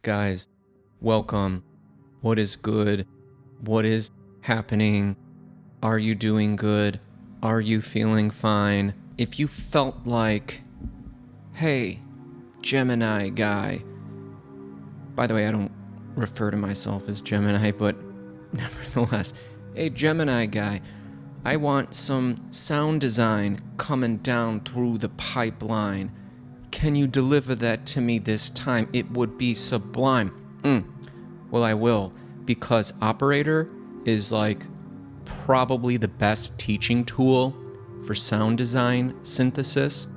Guys, welcome. What is good? What is happening? Are you doing good? Are you feeling fine? If you felt like, hey, Gemini guy. By the way, I don't refer to myself as Gemini, but nevertheless, hey, Gemini guy. I want some sound design coming down through the pipeline. Can you deliver that to me this time? It would be sublime. Well, I will, because Operator is like probably the best teaching tool for sound design synthesis.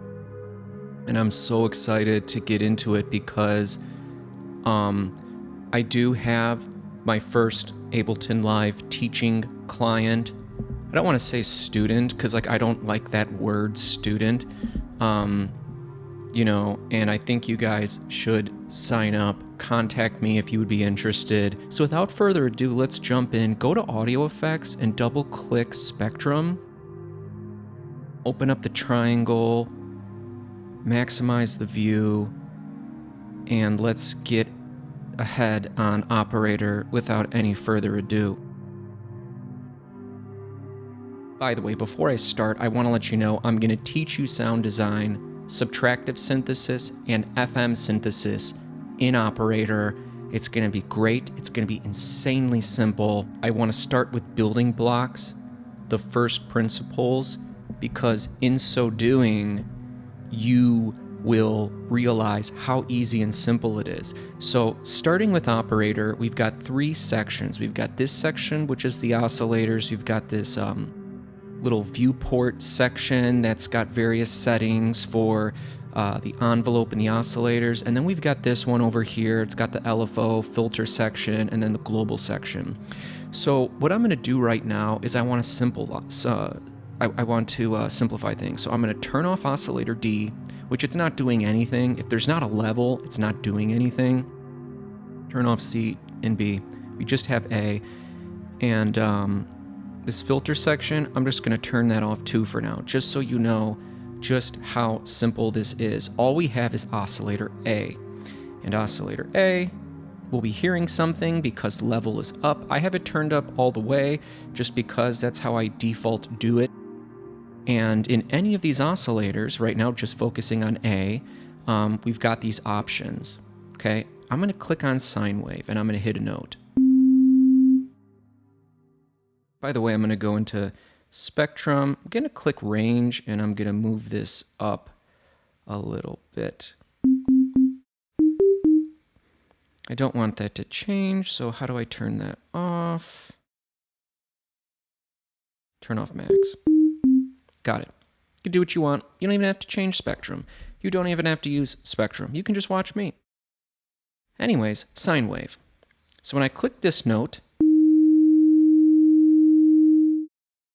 And I'm so excited to get into it because I do have my first Ableton Live teaching client. I don't want to say student because I don't like that word student. And I think you guys should sign up, contact me if you would be interested. So without further ado, let's jump in, go to Audio Effects and double click Spectrum. Open up the triangle, maximize the view, and let's get ahead on Operator without any further ado. By the way, before I start, I want to let you know I'm going to teach you sound design, subtractive synthesis, and FM synthesis in Operator. It's going to be great. It's going to be insanely simple. I want to start with building blocks, the first principles, because in so doing, you will realize how easy and simple it is. So starting with Operator, we've got three sections. We've got this section, which is the oscillators. We've got this little viewport section that's got various settings for the envelope and the oscillators. And then we've got this one over here. It's got the LFO filter section and then the global section. So what I'm going to do right now is I want to simplify things. So I'm going to turn off oscillator D, which it's not doing anything. If there's not a level, it's not doing anything. Turn off C and B. We just have A. And this filter section, I'm just going to turn that off too for now, just so you know just how simple this is. All we have is oscillator A. And oscillator A, we'll be hearing something because level is up. I have it turned up all the way just because that's how I default do it. And in any of these oscillators, right now just focusing on A, we've got these options. Okay, I'm going to click on sine wave and I'm going to hit a note. By the way, I'm going to go into Spectrum. I'm going to click Range, and I'm going to move this up a little bit. I don't want that to change, so how do I turn that off? Turn off max. Got it. You can do what you want. You don't even have to change Spectrum. You don't even have to use Spectrum. You can just watch me. Anyways, sine wave. So when I click this note,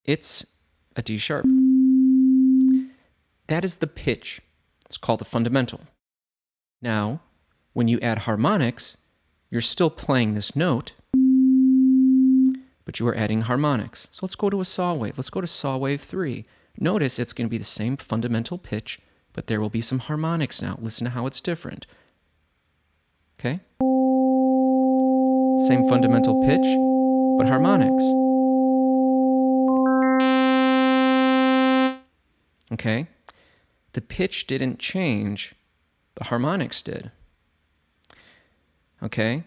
it's a D sharp. That is the pitch. It's called the fundamental. Now, when you add harmonics, you're still playing this note, but you are adding harmonics. So let's go to a saw wave. Let's go to saw wave 3. Notice it's going to be the same fundamental pitch, but there will be some harmonics now. Listen to how it's different. Okay? Same fundamental pitch, but harmonics. Okay, the pitch didn't change, the harmonics did. Okay,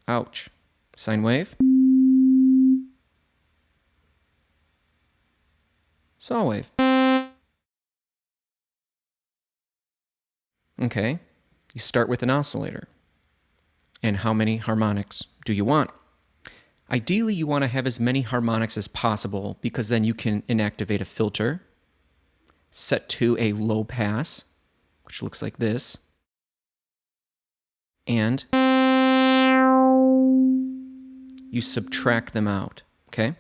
ouch, sine wave, saw wave. Okay, you start with an oscillator. And how many harmonics do you want? Ideally, you want to have as many harmonics as possible because then you can inactivate a filter, set to a low pass, which looks like this, and you subtract them out, okay?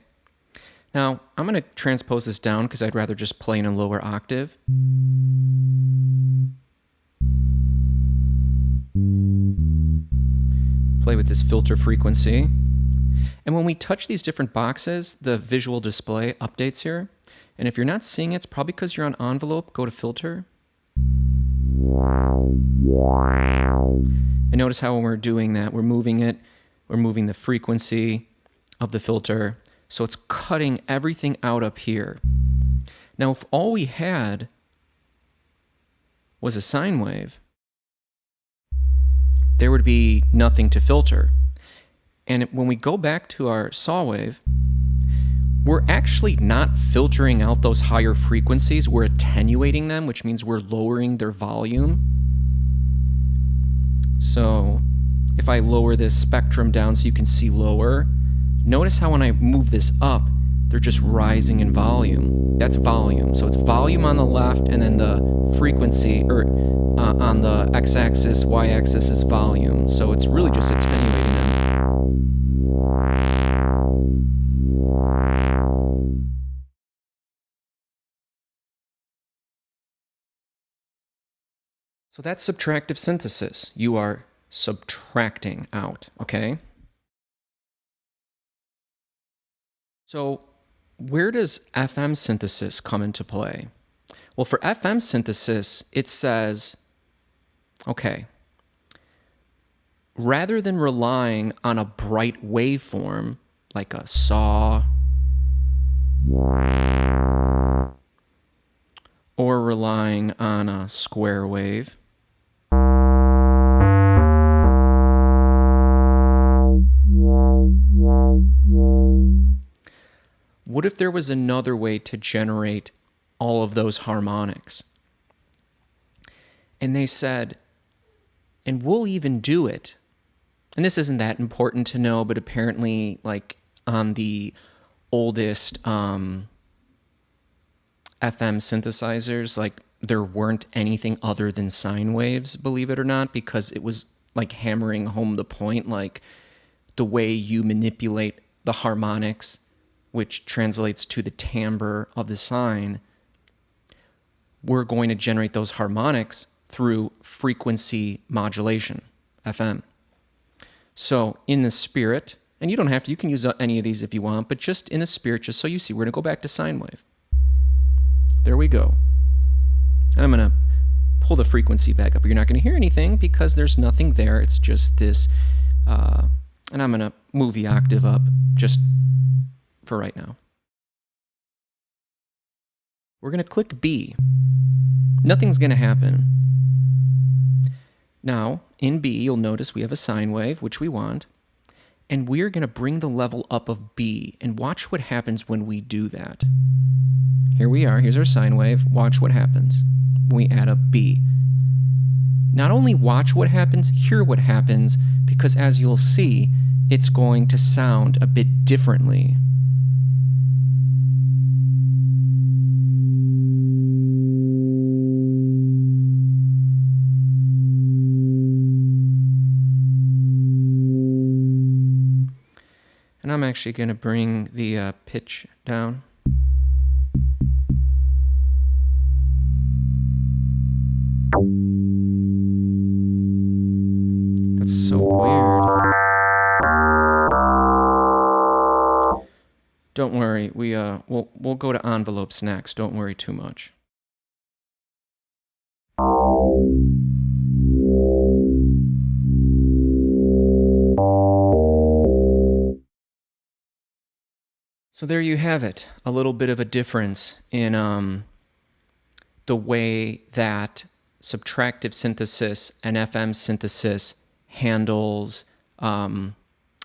Now, I'm going to transpose this down because I'd rather just play in a lower octave. Play with this filter frequency. And when we touch these different boxes, the visual display updates here. And if you're not seeing it, it's probably because you're on envelope. Go to filter. And notice how when we're doing that, we're moving the frequency of the filter. So it's cutting everything out up here. Now, if all we had was a sine wave, there would be nothing to filter. And when we go back to our saw wave, we're actually not filtering out those higher frequencies. We're attenuating them, which means we're lowering their volume. So if I lower this spectrum down so you can see lower, notice how when I move this up, they're just rising in volume. That's volume. So it's volume on the left, and then the frequency, or on the x-axis, y-axis is volume. So it's really just attenuating them. So that's subtractive synthesis. You are subtracting out, okay? So where does FM synthesis come into play? Well, for FM synthesis, it says, okay, rather than relying on a bright waveform like a saw or relying on a square wave, what if there was another way to generate all of those harmonics? And they said, and we'll even do it. And this isn't that important to know, but apparently, like on the oldest FM synthesizers, like there weren't anything other than sine waves, believe it or not, because it was like hammering home the point, like the way you manipulate the harmonics, which translates to the timbre of the sine, we're going to generate those harmonics through frequency modulation, FM. So in the spirit, and you don't have to, you can use any of these if you want, but just in the spirit, just so you see, we're going to go back to sine wave. There we go. And I'm going to pull the frequency back up. You're not going to hear anything because there's nothing there. It's just this. And I'm going to move the octave up just for right now. We're going to click B. Nothing's going to happen. Now, in B, you'll notice we have a sine wave, which we want, and we're going to bring the level up of B, and watch what happens when we do that. Here we are. Here's our sine wave. Watch what happens when we add up B. Not only watch what happens, hear what happens, because as you'll see, it's going to sound a bit differently. And I'm actually going to bring the pitch down. That's so weird. Don't worry, we'll go to envelopes next. Don't worry too much. So there you have it, a little bit of a difference in the way that subtractive synthesis and FM synthesis handles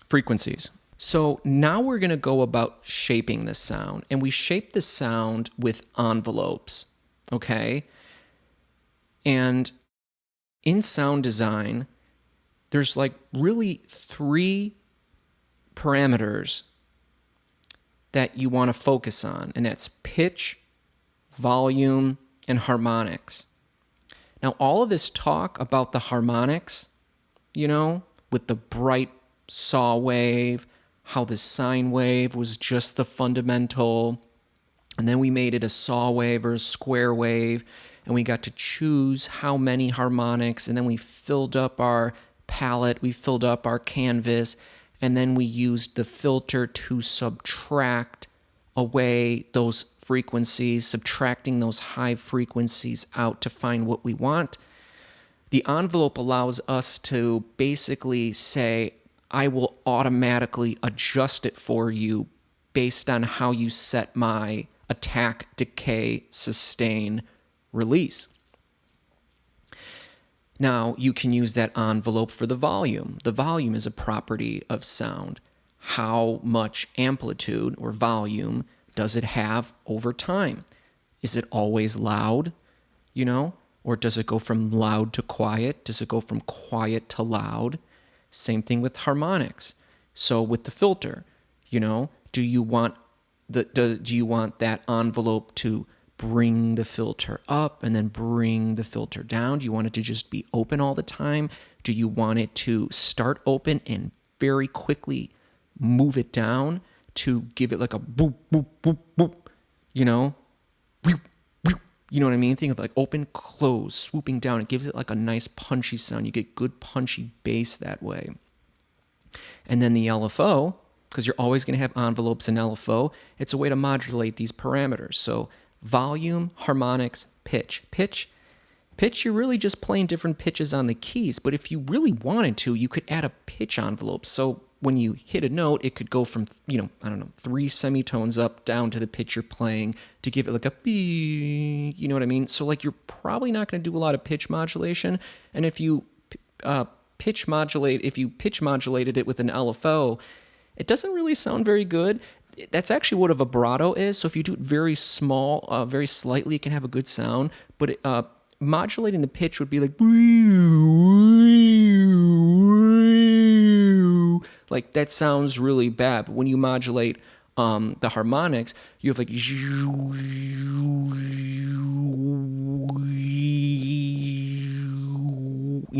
frequencies. So now we're going to go about shaping this sound, and we shape the sound with envelopes, okay? And in sound design, there's like really 3 parameters that you want to focus on, and that's pitch, volume, and harmonics. Now, all of this talk about the harmonics, you know, with the bright saw wave, how the sine wave was just the fundamental, and then we made it a saw wave or a square wave, and we got to choose how many harmonics, and then we filled up our palette, we filled up our canvas, and then we used the filter to subtract away those frequencies, subtracting those high frequencies out to find what we want. The envelope allows us to basically say, I will automatically adjust it for you based on how you set my attack, decay, sustain, release. Now, you can use that envelope for the volume. The volume is a property of sound. How much amplitude or volume does it have over time? Is it always loud, or does it go from loud to quiet? Does it go from quiet to loud? Same thing with harmonics. So with the filter, do you want that envelope to bring the filter up and then bring the filter down? Do you want it to just be open all the time? Do you want it to start open and very quickly move it down to give it like a boop, boop, boop, boop, You know what I mean? Think of like open, close, swooping down. It gives it like a nice punchy sound. You get good punchy bass that way. And then the LFO, because you're always going to have envelopes in LFO, it's a way to modulate these parameters. So volume, harmonics, pitch. Pitch, you're really just playing different pitches on the keys. But if you really wanted to, you could add a pitch envelope. So when you hit a note, it could go from, 3 semitones up down to the pitch you're playing to give it like a B, you know what I mean? So like you're probably not going to do a lot of pitch modulation. And if you pitch modulated it with an LFO, it doesn't really sound very good. That's actually what a vibrato is. So if you do it very small, very slightly, it can have a good sound. But modulating the pitch would be like that sounds really bad. But when you modulate the harmonics, you have like, you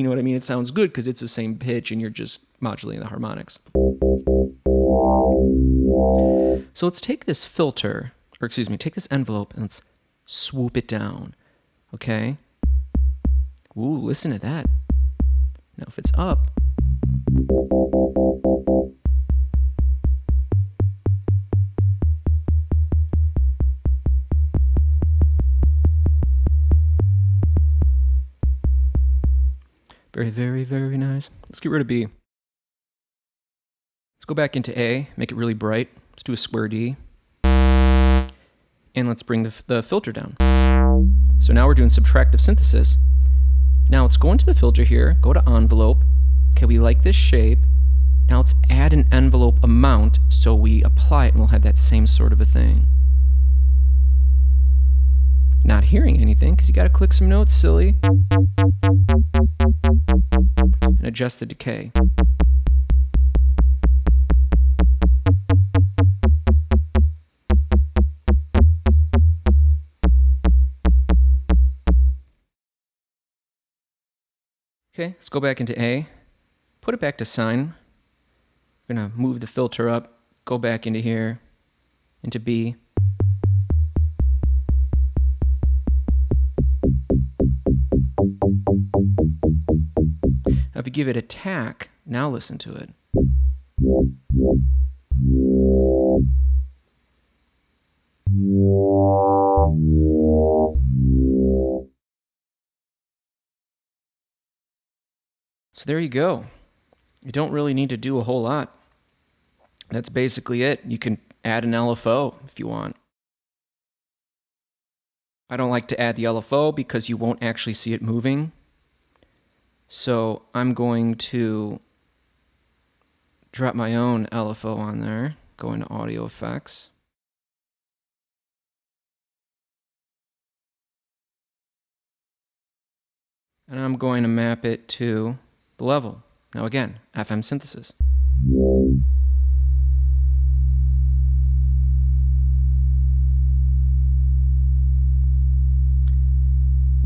know what I mean? It sounds good because it's the same pitch and you're just modulating the harmonics. So let's take this filter, take this envelope and let's swoop it down, okay? Ooh, listen to that. Now if it's up, very, very, very nice. Let's get rid of B. Let's go back into A, make it really bright. Let's do a square D. And let's bring the filter down. So now we're doing subtractive synthesis. Now let's go into the filter here, go to envelope. Okay, we like this shape. Now let's add an envelope amount so we apply it and we'll have that same sort of a thing. Not hearing anything because you got to click some notes, silly. And adjust the decay. Okay, let's go back into A, put it back to sine. We're going to move the filter up, go back into here, into B. Now if you give it a tack, now listen to it. So there you go. You don't really need to do a whole lot. That's basically it. You can add an LFO if you want. I don't like to add the LFO because you won't actually see it moving. So I'm going to drop my own LFO on there, go into audio effects. And I'm going to map it to the level. Now again, FM synthesis.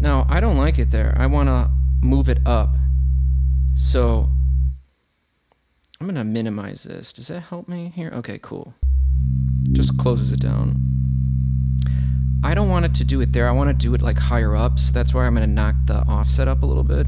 Now, I don't like it there. I want to move it up. So I'm going to minimize this. Does that help me here? Okay, cool. Just closes it down. I don't want it to do it there. I want to do it like higher up. So that's why I'm going to knock the offset up a little bit.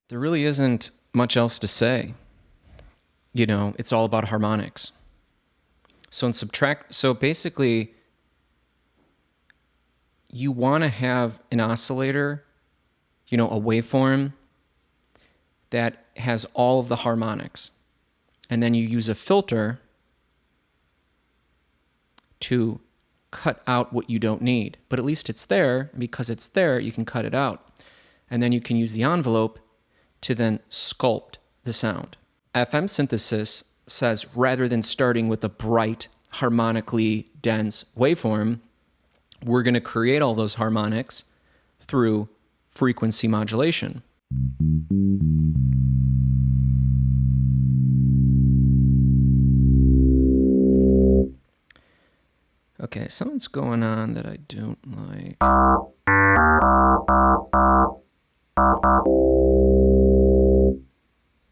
There really isn't much else to say. You know, it's all about harmonics. So basically, you want to have an oscillator, you know, a waveform that has all of the harmonics. And then you use a filter to cut out what you don't need. But at least it's there. Because it's there, you can cut it out. And then you can use the envelope to then sculpt the sound. FM synthesis says rather than starting with a bright, harmonically dense waveform, we're going to create all those harmonics through frequency modulation. Okay, something's going on that I don't like.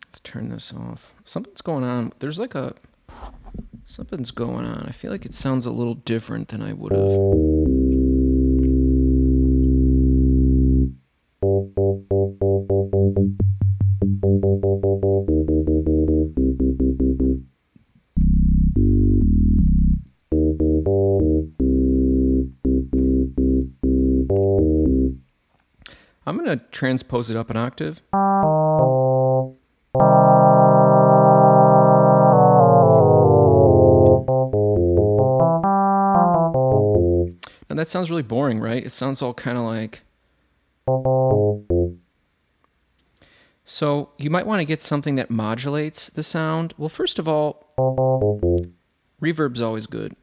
Let's turn this off. Something's going on. Something's going on. I feel like it sounds a little different than I would have. I'm going to transpose it up an octave. Now that sounds really boring, right? It sounds all kind of like... So you might want to get something that modulates the sound. Well, first of all, reverb's always good.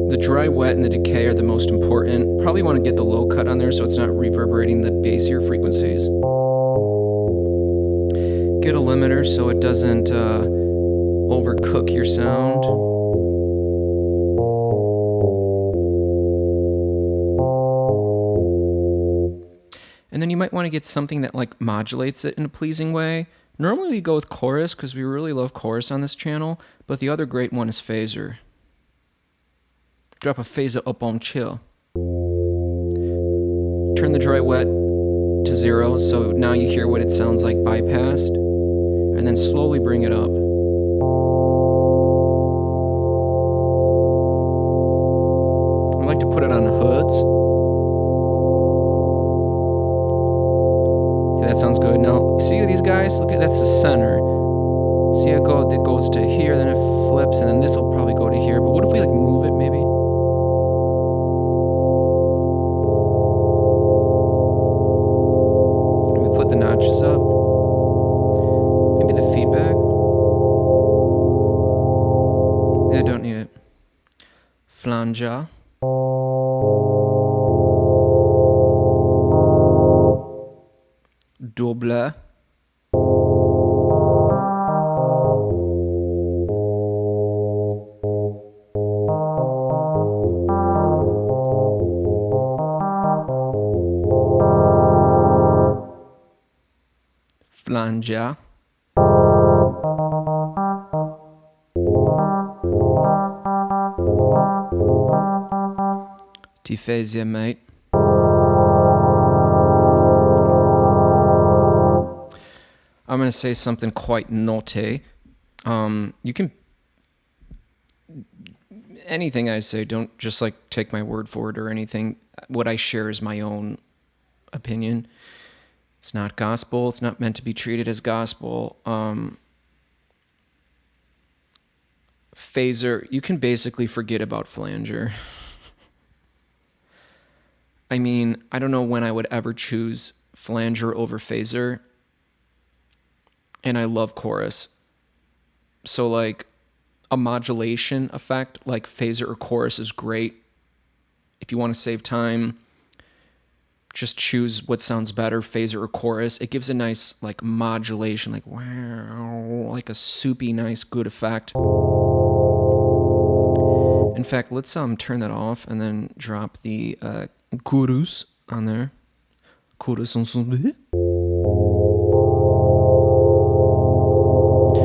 The dry, wet, and the decay are the most important. Probably want to get the low cut on there so it's not reverberating the bassier frequencies. Get a limiter so it doesn't overcook your sound. And then you might want to get something that like modulates it in a pleasing way. Normally we go with chorus because we really love chorus on this channel, but the other great one is phaser. Drop a phaser up on chill. Turn the dry wet to 0, so now you hear what it sounds like bypassed, and then slowly bring it up. I like to put it on hoods. Okay, that sounds good. Now, see these guys? Look at that's the center. See how it goes to here, then it flips, and then this will probably go to here. But what if we like move it maybe? Put the notches up. Maybe the feedback. Yeah, I don't need it. Flanger. Double. Flanger. Diphasia, mate. I'm going to say something quite naughty. You can... Anything I say, don't just like take my word for it or anything. What I share is my own opinion. It's not gospel. It's not meant to be treated as gospel. Phaser, you can basically forget about flanger. I mean, I don't know when I would ever choose flanger over phaser. And I love chorus. So like a modulation effect like phaser or chorus is great. If you want to save time, just choose what sounds better, phaser or chorus. It gives a nice like modulation, like wow, like a soupy, nice, good effect. In fact, let's turn that off and then drop the chorus on there. Chorus ensemble.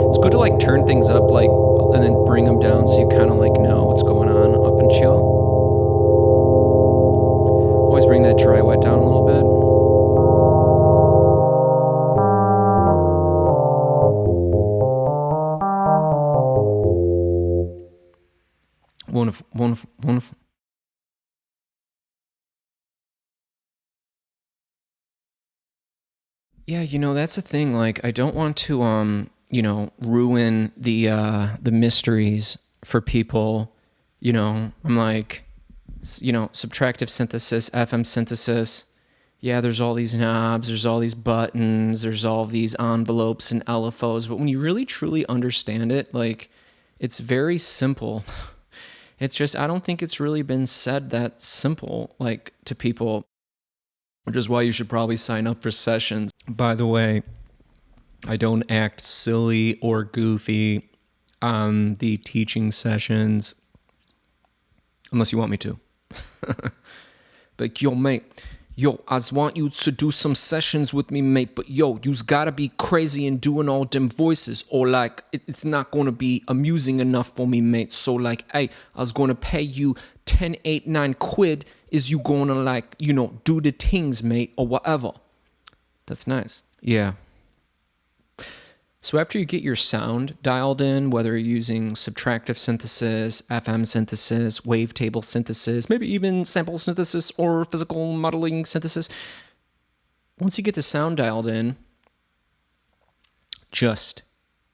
It's good to like turn things up like a and then bring them down so you kind of like know what's going on up and chill. Always bring that dry wet down a little bit. Wonderful, wonderful, wonderful. Yeah, that's the thing. Like, I don't want to, ruin the mysteries for people. I'm like, subtractive synthesis, FM synthesis. Yeah, there's all these knobs, there's all these buttons, there's all these envelopes and LFOs. But when you really truly understand it, like, it's very simple. It's just, I don't think it's really been said that simple, like, to people, which is why you should probably sign up for sessions. By the way, I don't act silly or goofy on the teaching sessions, unless you want me to. But yo, mate, I want you to do some sessions with me, mate, but you's gotta be crazy and doing all them voices, or like, it's not gonna be amusing enough for me, mate. So like, hey, I was gonna pay you 10, 8, 9 quid. Is you gonna like, do the things, mate, or whatever? That's nice. Yeah. So after you get your sound dialed in, whether you're using subtractive synthesis, FM synthesis, wavetable synthesis, maybe even sample synthesis or physical modeling synthesis, once you get the sound dialed in, just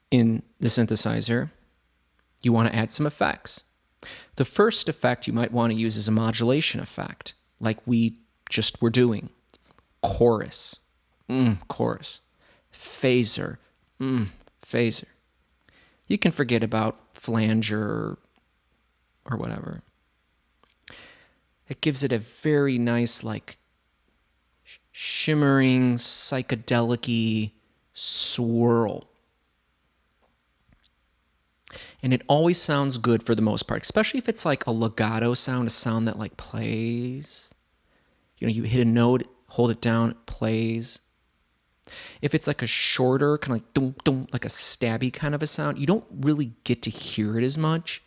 in the synthesizer, you want to add some effects. The first effect you might want to use is a modulation effect, like we just were doing. Chorus. Chorus. Phaser. Phaser. You can forget about flanger or whatever. It gives it a very nice, like, shimmering, psychedelic-y swirl. And it always sounds good for the most part, especially if it's like a legato sound, a sound that like plays. You hit a note, hold it down, it plays. If it's like a shorter, kind of like dum dum, like a stabby kind of a sound, you don't really get to hear it as much.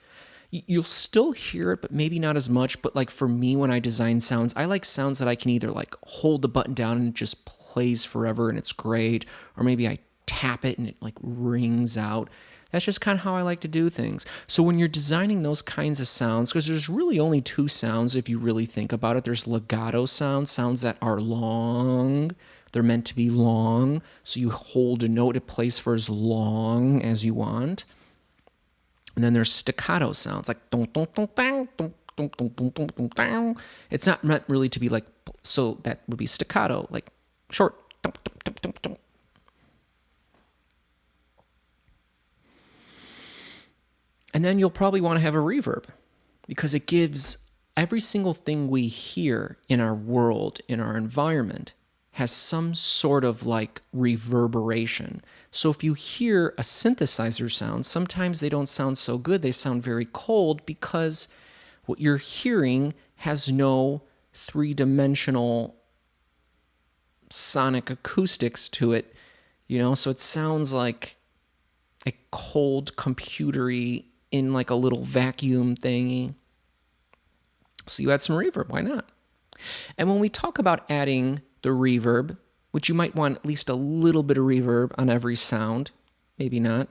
You'll still hear it, but maybe not as much. But like for me, when I design sounds, I like sounds that I can either like hold the button down and it just plays forever and it's great, or maybe I tap it and it like rings out. That's just kind of how I like to do things. So when you're designing those kinds of sounds, because there's really only two sounds if you really think about it. There's legato sounds, sounds that are long. They're meant to be long. So you hold a note, it plays for as long as you want. And then there's staccato sounds, like dun, dun, dun, dun, dun, dun, dun, dun, dun, dun, dun. It's not meant really to be like, so that would be staccato, like short. Dun, dun, dun, dun, dun. And then you'll probably want to have a reverb, because it gives every single thing we hear in our world, in our environment, has some sort of like reverberation. So if you hear a synthesizer sound, sometimes they don't sound so good. They sound very cold because what you're hearing has no three-dimensional sonic acoustics to it, so it sounds like a cold computery in like a little vacuum thingy. So you add some reverb, why not? And when we talk about adding the reverb, which you might want at least a little bit of reverb on every sound, maybe not.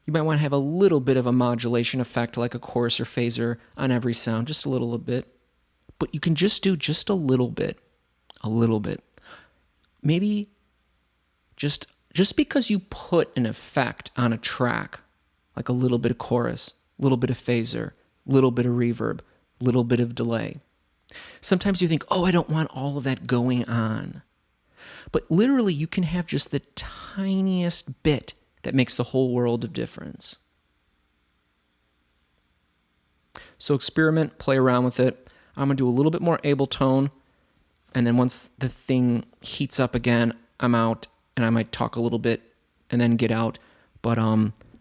You might want to have a little bit of a modulation effect like a chorus or phaser on every sound, just a little bit. But you can just do just a little bit. Maybe just because you put an effect on a track, like a little bit of chorus, a little bit of phaser, a little bit of reverb, a little bit of delay. Sometimes you think, oh, I don't want all of that going on. But literally, you can have just the tiniest bit that makes the whole world of difference. So experiment, play around with it. I'm going to do a little bit more Ableton, and then once the thing heats up again, I'm out, and I might talk a little bit and then get out. But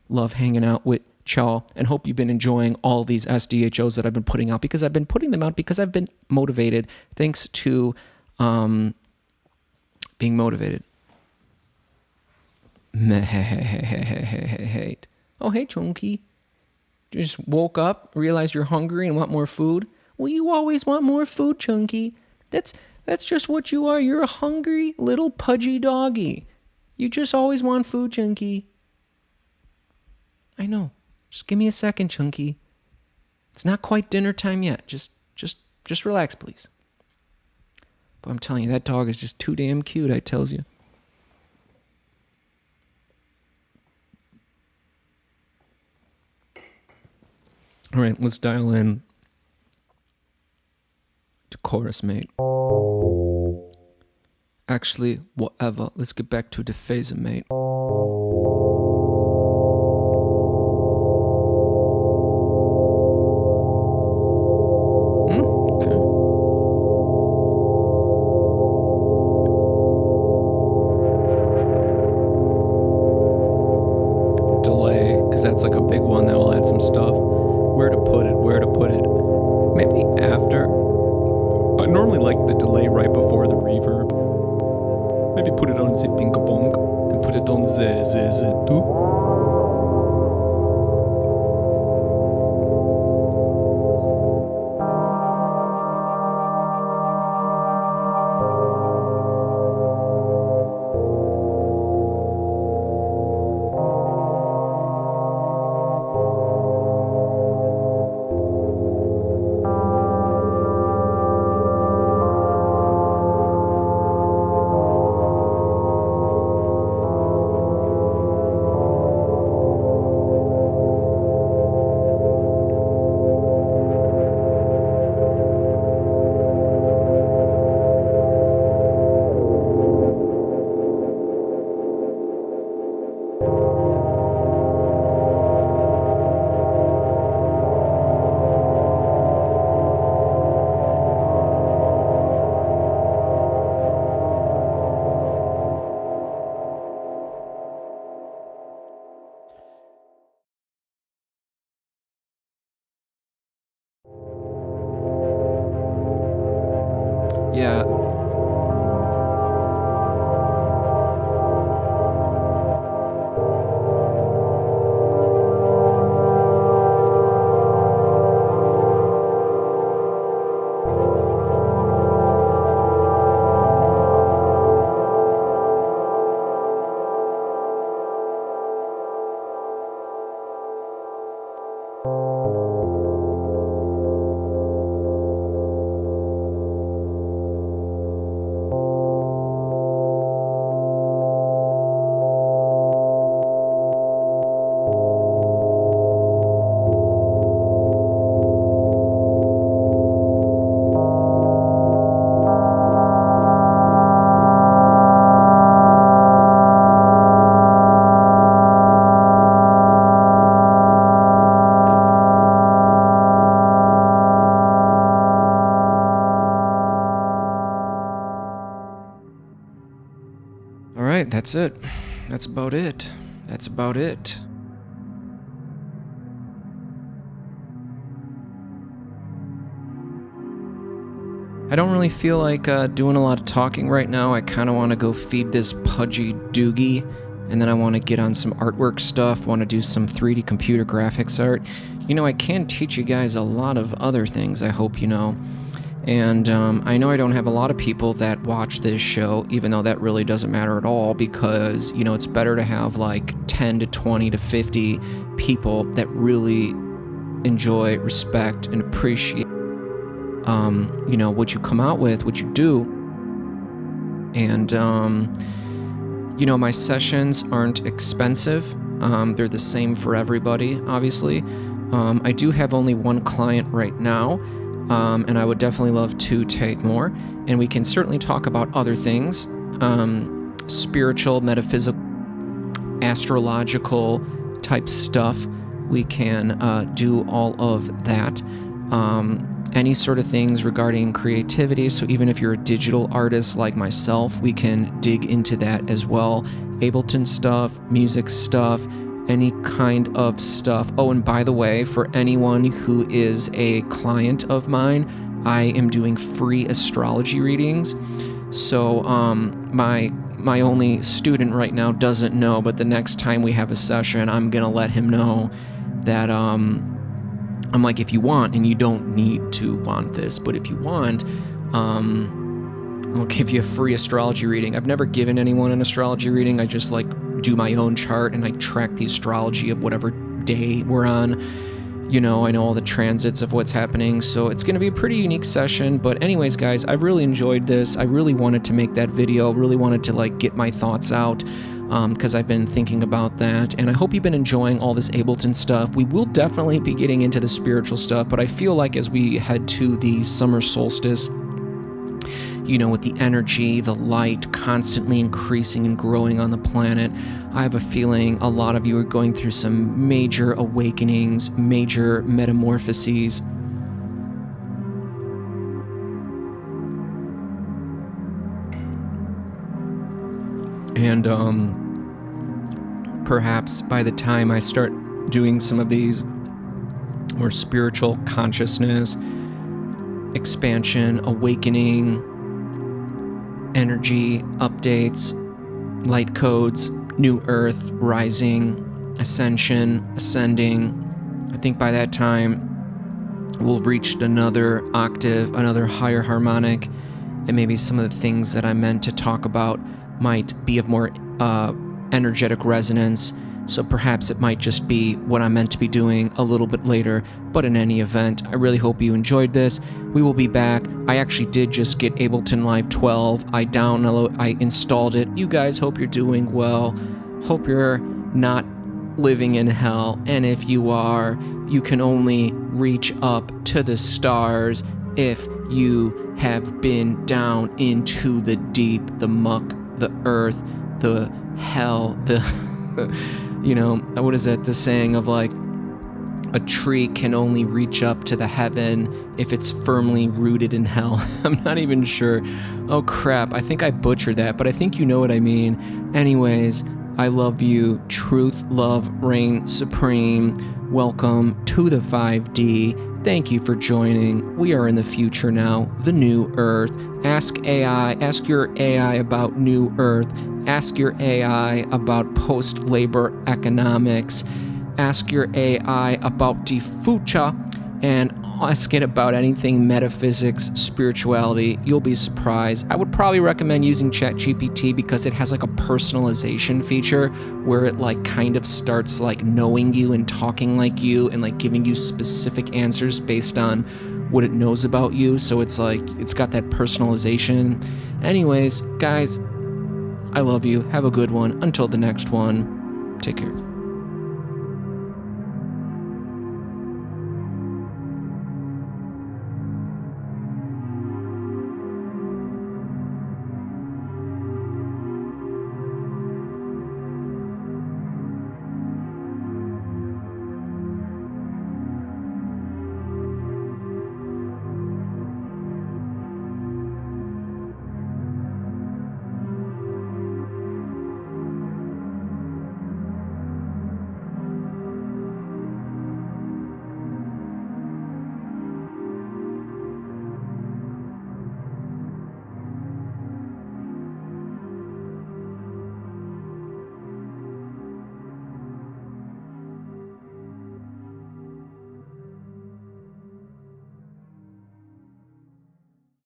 love hanging out with y'all, and hope you've been enjoying all these SDHOs that I've been putting out, because I've been putting them out because I've been motivated, thanks to being motivated. Oh, hey, Chunky. You just woke up, realized you're hungry and want more food? Well, you always want more food, Chunky. That's just what you are. You're a hungry little pudgy doggy. You just always want food, Chunky. I know. Just give me a second, Chunky. It's not quite dinner time yet. Just relax, please. But I'm telling you, that dog is just too damn cute, I tells you. All right, let's dial in to chorus, mate. Actually, whatever. Let's get back to the phaser, mate. Okay. Delay, because that's like a big one that will add some stuff. Where to put it. Maybe after. I normally like the delay right before the reverb. Maybe put it on Zippinkabong and put it on Sdho. Yeah. All right, that's it. That's about it. I don't really feel like doing a lot of talking right now. I kind of want to go feed this pudgy doogie, and then I want to get on some artwork stuff, want to do some 3D computer graphics art. You know, I can teach you guys a lot of other things, I hope you know. And I know I don't have a lot of people that watch this show, even though that really doesn't matter at all, because, you know, it's better to have like 10 to 20 to 50 people that really enjoy, respect, and appreciate you know, what you come out with, what you do. And you know, my sessions aren't expensive. They're the same for everybody, obviously. I do have only one client right now, and I would definitely love to take more. And we can certainly talk about other things, spiritual, metaphysical, astrological type stuff. We can do all of that. Any sort of things regarding creativity. So even if you're a digital artist like myself, we can dig into that as well. Ableton stuff, music stuff, any kind of stuff. Oh, and by the way, for anyone who is a client of mine, I am doing free astrology readings. So my only student right now doesn't know, but the next time we have a session, I'm gonna let him know that I'm like, if you want, and you don't need to want this, but if you want, I'll give you a free astrology reading. I've never given anyone an astrology reading. I just like do my own chart and I track the astrology of whatever day we're on. I know all the transits of what's happening, so it's going to be a pretty unique session. But anyways, guys, I really enjoyed this. I really wanted to make that video, really wanted to like get my thoughts out, because I've been thinking about that, and I hope you've been enjoying all this Ableton stuff. We will definitely be getting into the spiritual stuff, but I feel like as we head to the summer solstice, with the energy, the light constantly increasing and growing on the planet, I have a feeling a lot of you are going through some major awakenings, major metamorphoses. And perhaps by the time I start doing some of these more spiritual consciousness, expansion, awakening, energy updates, light codes, new earth, rising, ascension, ascending, I think by that time we'll have reached another octave, another higher harmonic, and maybe some of the things that I meant to talk about might be of more energetic resonance. So perhaps it might just be what I'm meant to be doing a little bit later. But in any event, I really hope you enjoyed this. We will be back. I actually did just get Ableton Live 12. I installed it. You guys, hope you're doing well. Hope you're not living in hell. And if you are, you can only reach up to the stars if you have been down into the deep, the muck, the earth, the hell, the... what is it? The saying of like, a tree can only reach up to the heaven if it's firmly rooted in hell. I'm not even sure. Oh crap, I think I butchered that, but I think you know what I mean. Anyways, I love you. Truth, love, reign supreme. Welcome to the 5D. Thank you for joining. We are in the future now, the new Earth. Ask your AI about new Earth. Ask your AI about post-labor economics. Ask your AI about the future, and ask it about anything metaphysics, spirituality. You'll be surprised. I would probably recommend using ChatGPT because it has like a personalization feature where it like kind of starts like knowing you and talking like you and like giving you specific answers based on what it knows about you. So it's like, it's got that personalization. Anyways, guys, I love you. Have a good one. Until the next one, take care.